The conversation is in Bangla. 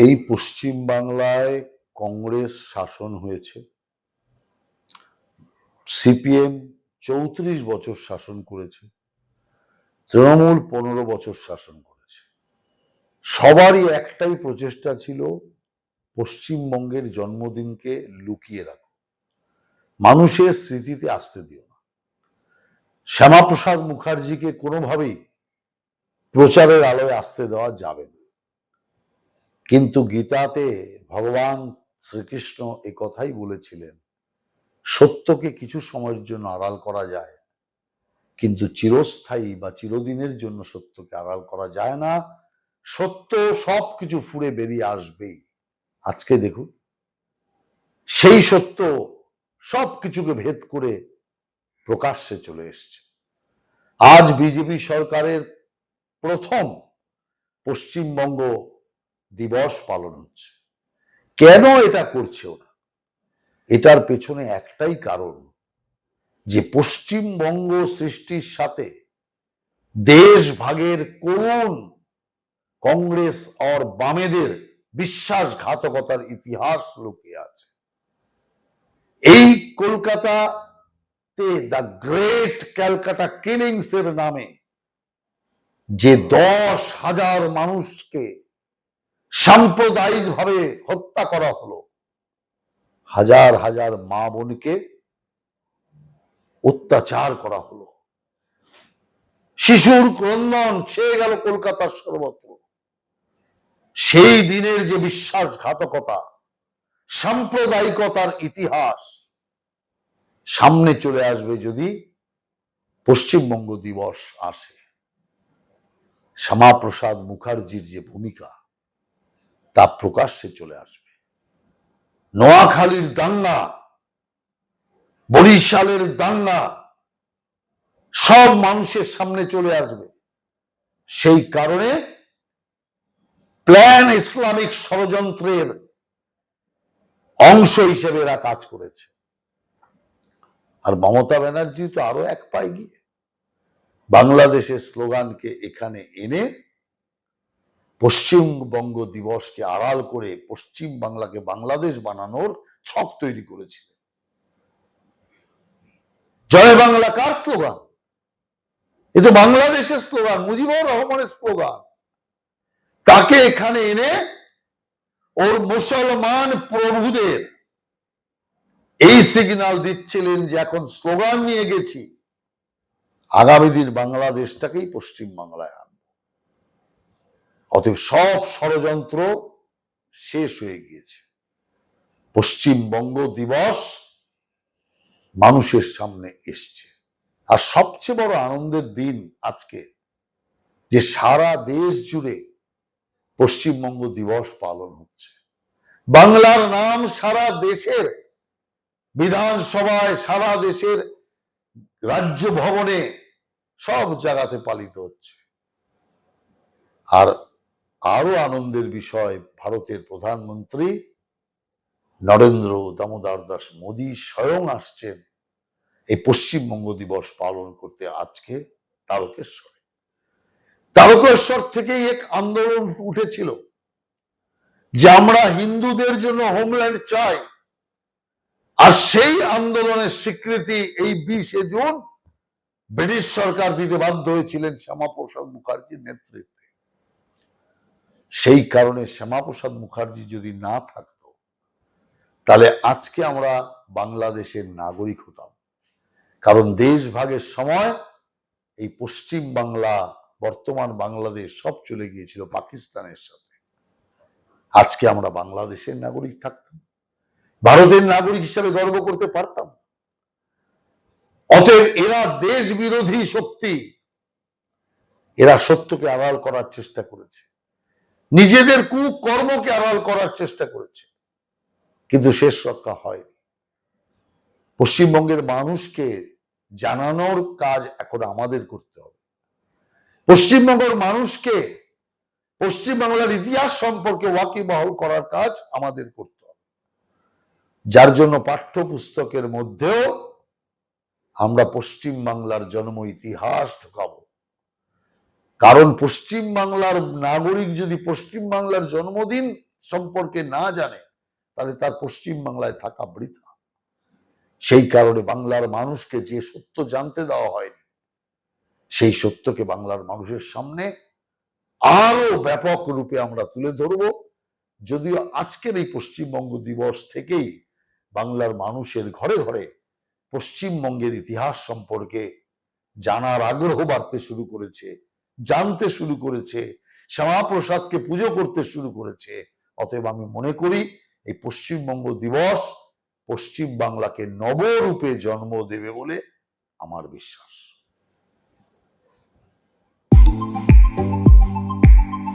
এই পশ্চিম বাংলায় কংগ্রেস শাসন হয়েছে, সিপিএম 34 বছর শাসন করেছে, তৃণমূল 15 বছর শাসন করেছে। সবারই একটাই প্রচেষ্টা ছিল, পশ্চিমবঙ্গের জন্মদিনকে লুকিয়ে রাখো, মানুষের স্মৃতিতে আসতে দিও না। শ্যামাপ্রসাদ মুখার্জিকে কোনোভাবেই প্রচারের আলোয় আসতে দেওয়া যাবে না। কিন্তু গীতাতে ভগবান শ্রীকৃষ্ণ এ কথাই বলেছিলেন, সত্যকে কিছু সময়ের জন্য আড়াল করা যায়, কিন্তু চিরস্থায়ী বা চিরদিনের জন্য সত্যকে আড়াল করা যায় না। সত্য সবকিছু ফুঁড়ে বেরিয়ে আসবেই। আজকে দেখুন, সেই সত্য সবকিছুকে ভেদ করে প্রকাশ্যে চলে এসছে। আজ বিজেপি সরকারের প্রথম পশ্চিমবঙ্গ দিবস পালন হচ্ছে। কেন এটা করছে ওরা? এটার পেছনে একটাই কারণ, যে পশ্চিমবঙ্গ সৃষ্টির সাথে দেশ ভাগের কোন কংগ্রেস আর বামেদের বিশ্বাসঘাতকতার ইতিহাস লুকিয়ে আছে। এই কলকাতাতে দ্য গ্রেট ক্যালকাটা কিলিংস এর নামে যে 10,000 মানুষকে সাম্প্রদায়িকভাবে হত্যা করা হলো, হাজার হাজার মা বোনকে অত্যাচার করা হলো, শিশুর ক্রন্দন ছেয়ে গেল কলকাতার সর্বত্র। সেই দিনের যে বিশ্বাসঘাতকতা, সাম্প্রদায়িকতার ইতিহাস সামনে চলে আসবে যদি পশ্চিমবঙ্গ দিবস আসে। শ্যামাপ্রসাদ মুখার্জির যে ভূমিকা, তা প্রকাশ্যে চলে আসবে। নোয়াখালীর দাঙ্গা, বরিশালের দাঙ্গা সব মানুষের সামনে চলে আসবে। সেই কারণে প্ল্যান ইসলামিক ষড়যন্ত্রের অংশ হিসেবে এরা কাজ করেছে। আর মমতা ব্যানার্জি তো আরো এক পায়ে গিয়ে বাংলাদেশের স্লোগানকে এখানে এনে পশ্চিমবঙ্গ দিবসকে আড়াল করে পশ্চিম বাংলাকে বাংলাদেশ বানানোর ছক তৈরি করেছিল। জয় বাংলা কার স্লোগান? এ তো বাংলাদেশের স্লোগান, মুজিবুর রহমানের স্লোগান। তাকে এখানে এনে ওর মুসলমান প্রভুদের এই সিগন্যাল দিচ্ছিলেন যে এখন স্লোগান নিয়ে গেছি, আগামী দিন বাংলাদেশটাকেই পশ্চিম বাংলায় আনব। অতএব সব ষড়যন্ত্র শেষ হয়ে গিয়েছে। পশ্চিমবঙ্গ দিবস মানুষের সামনে এসছে। আর সবচেয়ে বড় আনন্দের দিন আজকে, যে সারা দেশ জুড়ে পশ্চিমবঙ্গ দিবস পালন হচ্ছে। বাংলার নাম সারা দেশের বিধানসভায়, সারা দেশের রাজ্য ভবনে, সব জায়গাতে পালিত হচ্ছে। আর আরো আনন্দের বিষয়, ভারতের প্রধানমন্ত্রী নরেন্দ্র দামোদর দাস মোদী স্বয়ং আসছেন এই পশ্চিমবঙ্গ দিবস পালন করতে আজকে তারকেশ্বরে। তারকেশ্বর থেকেই এক আন্দোলন উঠেছিল যে আমরা হিন্দুদের জন্য হোমল্যান্ড চাই। আর সেই আন্দোলনের স্বীকৃতি এই 20 জুন ব্রিটিশ সরকার দিতে বাধ্য হয়েছিলেন শ্যামাপ্রসাদ মুখার্জির নেতৃত্বে। সেই কারণে শ্যামাপ্রসাদ মুখার্জি যদি না থাকতো, তাহলে আজকে আমরা বাংলাদেশের নাগরিক হতাম। কারণ দেশ ভাগের সময় এই পশ্চিম বাংলা, বর্তমান বাংলাদেশ সব চলে গিয়েছিল পাকিস্তানের সাথে। আজকে আমরা বাংলাদেশের নাগরিক থাকতাম, ভারতের নাগরিক হিসেবে গর্ব করতে পারতাম। অতএব এরা দেশ বিরোধী শক্তি, এরা সত্যকে আড়াল করার চেষ্টা করেছে, নিজেদের কুকর্মকে আড়াল করার চেষ্টা করেছে, কিন্তু শেষ রক্ষা হয়নি। পশ্চিমবঙ্গের মানুষকে জানানোর কাজ এখন আমাদের করতে হবে। পশ্চিমবঙ্গের মানুষকে পশ্চিমবাংলার ইতিহাস সম্পর্কে ওয়াকিবহাল করার কাজ আমাদের করতে হবে। যার জন্য পাঠ্যপুস্তকের মধ্যেও আমরা পশ্চিম বাংলার জন্ম ইতিহাস ঢোকাবো। কারণ পশ্চিম বাংলার নাগরিক যদি পশ্চিম বাংলার জন্মদিন সম্পর্কে না জানে তাহলে তার পশ্চিম বাংলায় থাকা বৃথা। সেই কারণে বাংলার মানুষকে যে সত্য জানতে দেওয়া হয়নি সেই সত্যকে বাংলার মানুষের সামনে আরো ব্যাপক রূপে আমরা তুলে ধরব। যদিও আজকের এই পশ্চিমবঙ্গ দিবস থেকেই বাংলার মানুষের ঘরে ঘরে পশ্চিমবঙ্গের ইতিহাস সম্পর্কে জানার আগ্রহ বাড়তে শুরু করেছে, জানতে শুরু করেছে, শ্যামাপ্রসাদকে পুজো করতে শুরু করেছে। অতএব আমি মনে করি এই পশ্চিমবঙ্গ দিবস পশ্চিম বাংলাকে নবরূপে জন্ম দেবে বলে আমার বিশ্বাস।